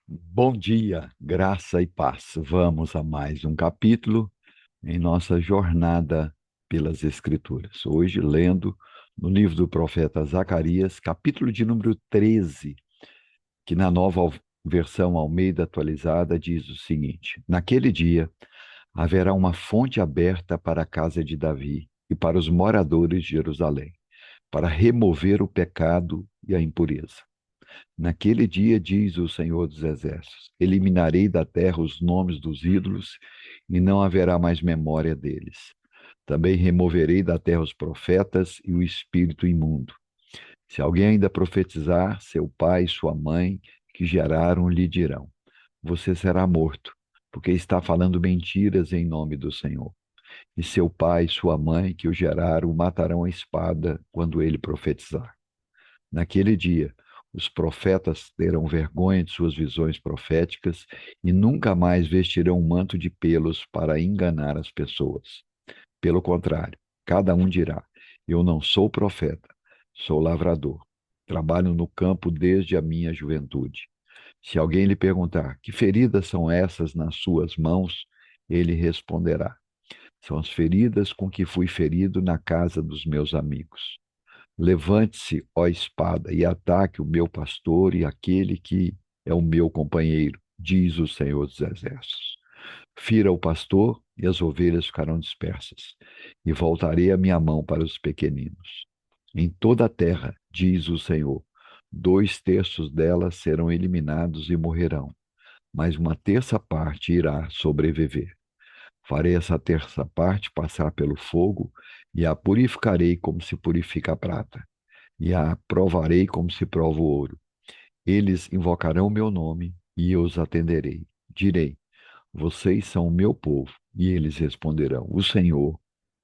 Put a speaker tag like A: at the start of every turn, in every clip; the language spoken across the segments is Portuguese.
A: Bom dia, graça e paz. Vamos a mais um capítulo em nossa jornada pelas Escrituras. Hoje, lendo no livro do profeta Zacarias, capítulo de número 13, que na nova versão Almeida atualizada diz o seguinte: Naquele dia haverá uma fonte aberta para a casa de Davi e para os moradores de Jerusalém, para remover o pecado e a impureza. Naquele dia, diz o Senhor dos Exércitos, eliminarei da terra os nomes dos ídolos e não haverá mais memória deles. Também removerei da terra os profetas e o espírito imundo. Se alguém ainda profetizar, seu pai e sua mãe, que geraram, lhe dirão: Você será morto, porque está falando mentiras em nome do Senhor. E seu pai e sua mãe, que o geraram, o matarão à espada quando ele profetizar. Naquele dia, os profetas terão vergonha de suas visões proféticas e nunca mais vestirão um manto de pelos para enganar as pessoas. Pelo contrário, cada um dirá: Eu não sou profeta, sou lavrador. Trabalho no campo desde a minha juventude. Se alguém lhe perguntar: Que feridas são essas nas suas mãos? Ele responderá: São as feridas com que fui ferido na casa dos meus amigos. Levante-se, ó espada, e ataque o meu pastor e aquele que é o meu companheiro, diz o Senhor dos Exércitos. Fira o pastor e as ovelhas ficarão dispersas, e voltarei a minha mão para os pequeninos. Em toda a terra, diz o Senhor, 2/3 delas serão eliminados e morrerão, mas uma terça parte irá sobreviver. Farei essa terça parte passar pelo fogo e a purificarei como se purifica a prata e a provarei como se prova o ouro. Eles invocarão o meu nome e eu os atenderei. Direi: Vocês são o meu povo. E eles responderão: O Senhor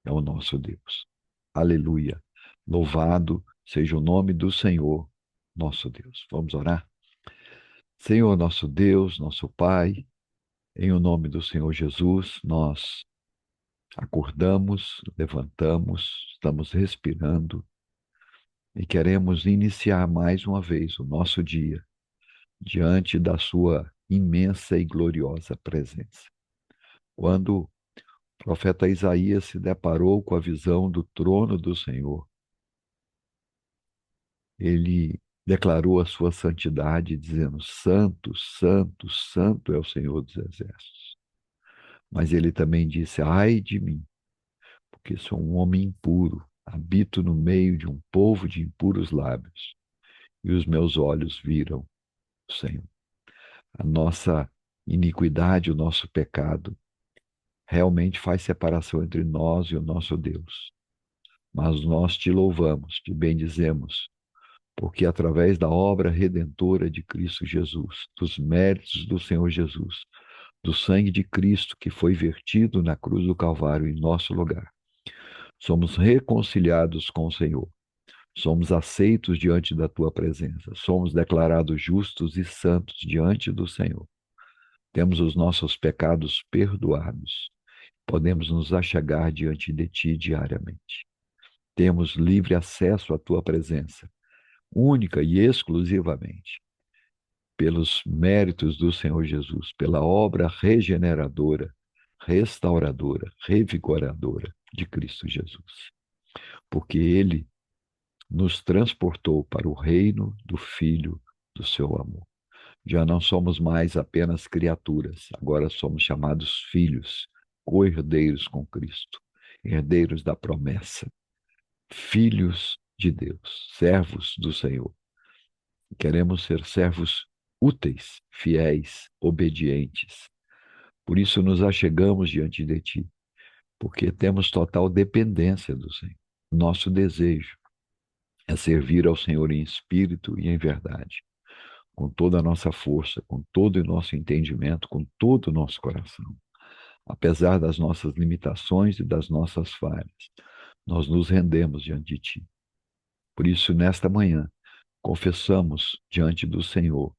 A: é o nosso Deus. Aleluia. Louvado seja o nome do Senhor, nosso Deus. Vamos orar? Senhor, nosso Deus, nosso Pai, em o nome do Senhor Jesus, nós acordamos, levantamos, estamos respirando e queremos iniciar mais uma vez o nosso dia diante da sua imensa e gloriosa presença. Quando o profeta Isaías se deparou com a visão do trono do Senhor, ele declarou a sua santidade, dizendo: Santo, Santo, Santo é o Senhor dos Exércitos. Mas ele também disse: Ai de mim, porque sou um homem impuro, habito no meio de um povo de impuros lábios, e os meus olhos viram o Senhor. A nossa iniquidade, o nosso pecado, realmente faz separação entre nós e o nosso Deus. Mas nós te louvamos, te bendizemos, porque através da obra redentora de Cristo Jesus, dos méritos do Senhor Jesus, do sangue de Cristo que foi vertido na cruz do Calvário em nosso lugar, somos reconciliados com o Senhor. Somos aceitos diante da tua presença. Somos declarados justos e santos diante do Senhor. Temos os nossos pecados perdoados. Podemos nos achegar diante de ti diariamente. Temos livre acesso à tua presença, única e exclusivamente pelos méritos do Senhor Jesus, pela obra regeneradora, restauradora, revigoradora de Cristo Jesus. Porque ele nos transportou para o reino do Filho do seu amor. Já não somos mais apenas criaturas, agora somos chamados filhos, co-herdeiros com Cristo, herdeiros da promessa, filhos de Deus, servos do Senhor. Queremos ser servos úteis, fiéis, obedientes. Por isso nos achegamos diante de Ti, porque temos total dependência do Senhor. Nosso desejo é servir ao Senhor em espírito e em verdade, com toda a nossa força, com todo o nosso entendimento, com todo o nosso coração. Apesar das nossas limitações e das nossas falhas, nós nos rendemos diante de Ti. Por isso, nesta manhã, confessamos diante do Senhor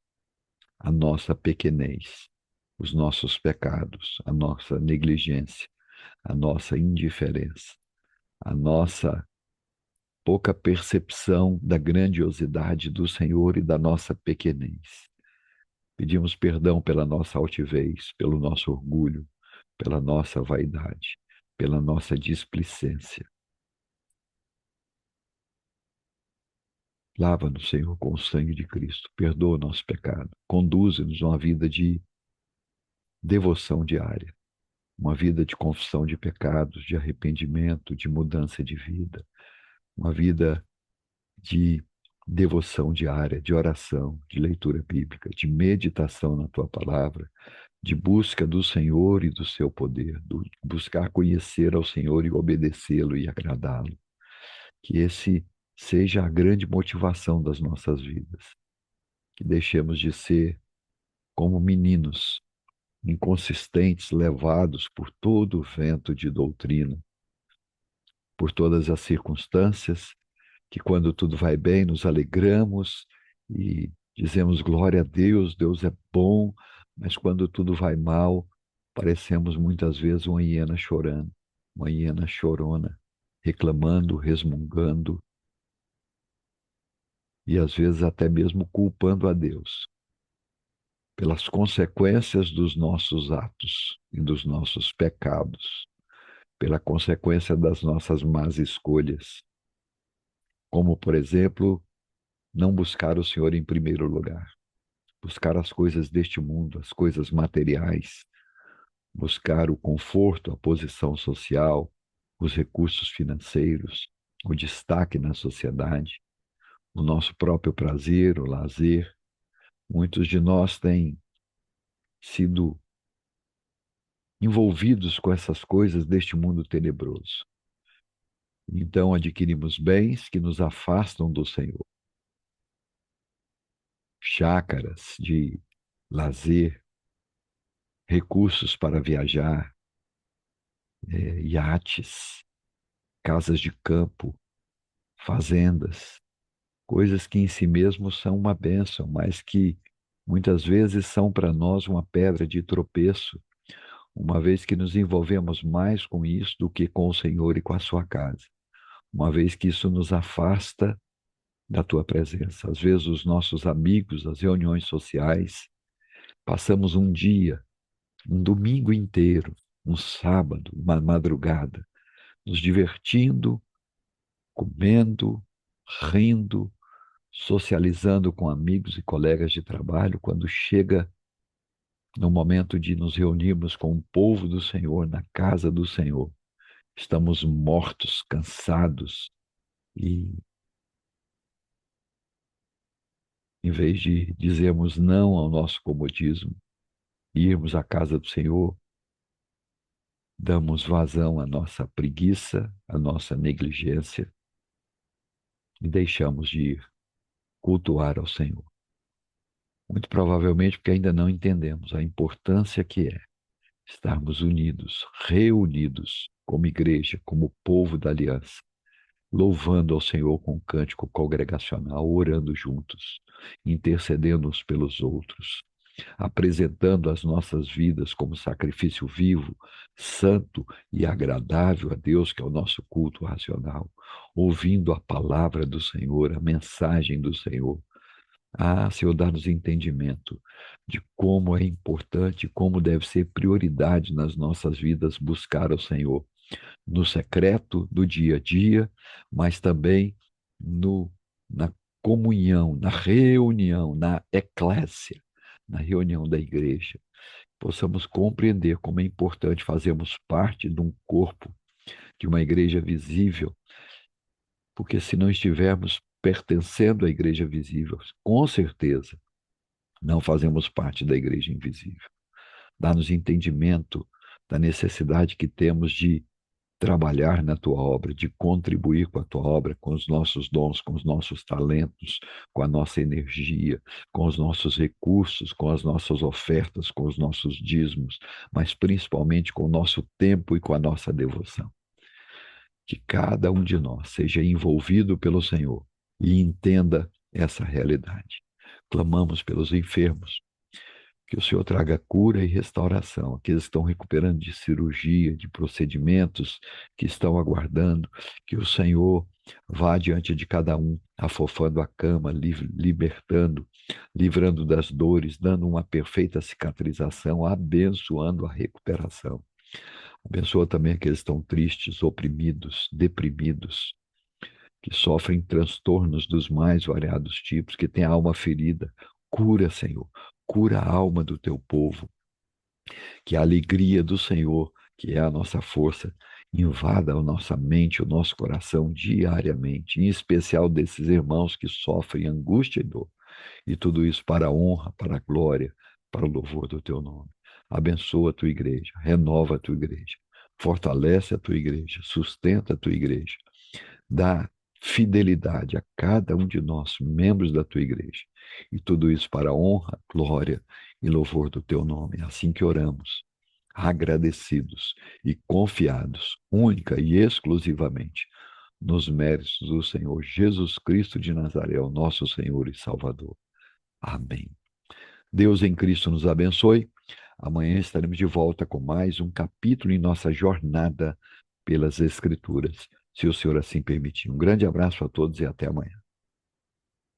A: a nossa pequenez, os nossos pecados, a nossa negligência, a nossa indiferença, a nossa pouca percepção da grandiosidade do Senhor e da nossa pequenez. Pedimos perdão pela nossa altivez, pelo nosso orgulho, pela nossa vaidade, pela nossa displicência. Lava-nos, Senhor, com o sangue de Cristo. Perdoa o nosso pecado. Conduze-nos a uma vida de devoção diária, uma vida de confissão de pecados, de arrependimento, de mudança de vida, uma vida de devoção diária, de oração, de leitura bíblica, de meditação na tua palavra, de busca do Senhor e do seu poder, de buscar conhecer ao Senhor e obedecê-lo e agradá-lo. Que esse seja a grande motivação das nossas vidas. Que deixemos de ser como meninos inconsistentes, levados por todo o vento de doutrina, por todas as circunstâncias, que quando tudo vai bem, nos alegramos e dizemos glória a Deus, Deus é bom, mas quando tudo vai mal, parecemos muitas vezes uma hiena chorando, uma hiena chorona, reclamando, resmungando e às vezes até mesmo culpando a Deus pelas consequências dos nossos atos e dos nossos pecados, pela consequência das nossas más escolhas, como, por exemplo, não buscar o Senhor em primeiro lugar, buscar as coisas deste mundo, as coisas materiais, buscar o conforto, a posição social, os recursos financeiros, o destaque na sociedade, o nosso próprio prazer, o lazer. Muitos de nós têm sido envolvidos com essas coisas deste mundo tenebroso. Então adquirimos bens que nos afastam do Senhor. Chácaras de lazer, recursos para viajar, iates, casas de campo, fazendas, coisas que em si mesmos são uma bênção, mas que muitas vezes são para nós uma pedra de tropeço, uma vez que nos envolvemos mais com isso do que com o Senhor e com a sua casa, uma vez que isso nos afasta da tua presença. Às vezes os nossos amigos, as reuniões sociais, passamos um dia, um domingo inteiro, um sábado, uma madrugada, nos divertindo, comendo, rindo, socializando com amigos e colegas de trabalho. Quando chega no momento de nos reunirmos com o povo do Senhor, na casa do Senhor, estamos mortos, cansados e, em vez de dizermos não ao nosso comodismo, irmos à casa do Senhor, damos vazão à nossa preguiça, à nossa negligência e deixamos de ir cultuar ao Senhor. Muito provavelmente porque ainda não entendemos a importância que é estarmos unidos, reunidos como igreja, como povo da aliança, louvando ao Senhor com um cântico congregacional, orando juntos, intercedendo uns pelos outros, apresentando as nossas vidas como sacrifício vivo, santo e agradável a Deus, que é o nosso culto racional, ouvindo a palavra do Senhor, a mensagem do Senhor. Ah, Senhor, dá-nos entendimento de como é importante, como deve ser prioridade nas nossas vidas buscar o Senhor, no secreto do dia a dia, mas também na comunhão, na reunião, na eclésia, na reunião da igreja. Possamos compreender como é importante fazermos parte de um corpo, de uma igreja visível, porque se não estivermos pertencendo à igreja visível, com certeza não fazemos parte da igreja invisível. Dá-nos entendimento da necessidade que temos de trabalhar na tua obra, de contribuir com a tua obra, com os nossos dons, com os nossos talentos, com a nossa energia, com os nossos recursos, com as nossas ofertas, com os nossos dízimos, mas principalmente com o nosso tempo e com a nossa devoção. Que cada um de nós seja envolvido pelo Senhor e entenda essa realidade. Clamamos pelos enfermos, que o Senhor traga cura e restauração. Aqueles que estão recuperando de cirurgia, de procedimentos, que estão aguardando, que o Senhor Vá diante de cada um, afofando a cama, libertando, livrando das dores, dando uma perfeita cicatrização, abençoando a recuperação. Abençoa também aqueles que estão tristes, oprimidos, deprimidos, que sofrem transtornos dos mais variados tipos, que têm a alma ferida. Cura, Senhor. Cura a alma do teu povo. Que a alegria do Senhor, que é a nossa força, invada a nossa mente, o nosso coração diariamente, em especial desses irmãos que sofrem angústia e dor. E tudo isso para a honra, para a glória, para o louvor do teu nome. Abençoa a tua igreja, renova a tua igreja, fortalece a tua igreja, sustenta a tua igreja, dá fidelidade a cada um de nós, membros da tua igreja. E tudo isso para a honra, glória e louvor do teu nome. É assim que oramos, agradecidos e confiados, única e exclusivamente, nos méritos do Senhor Jesus Cristo de Nazaré, o nosso Senhor e Salvador. Amém. Deus em Cristo nos abençoe. Amanhã estaremos de volta com mais um capítulo em nossa jornada pelas Escrituras, se o Senhor assim permitir. Um grande abraço a todos e até amanhã.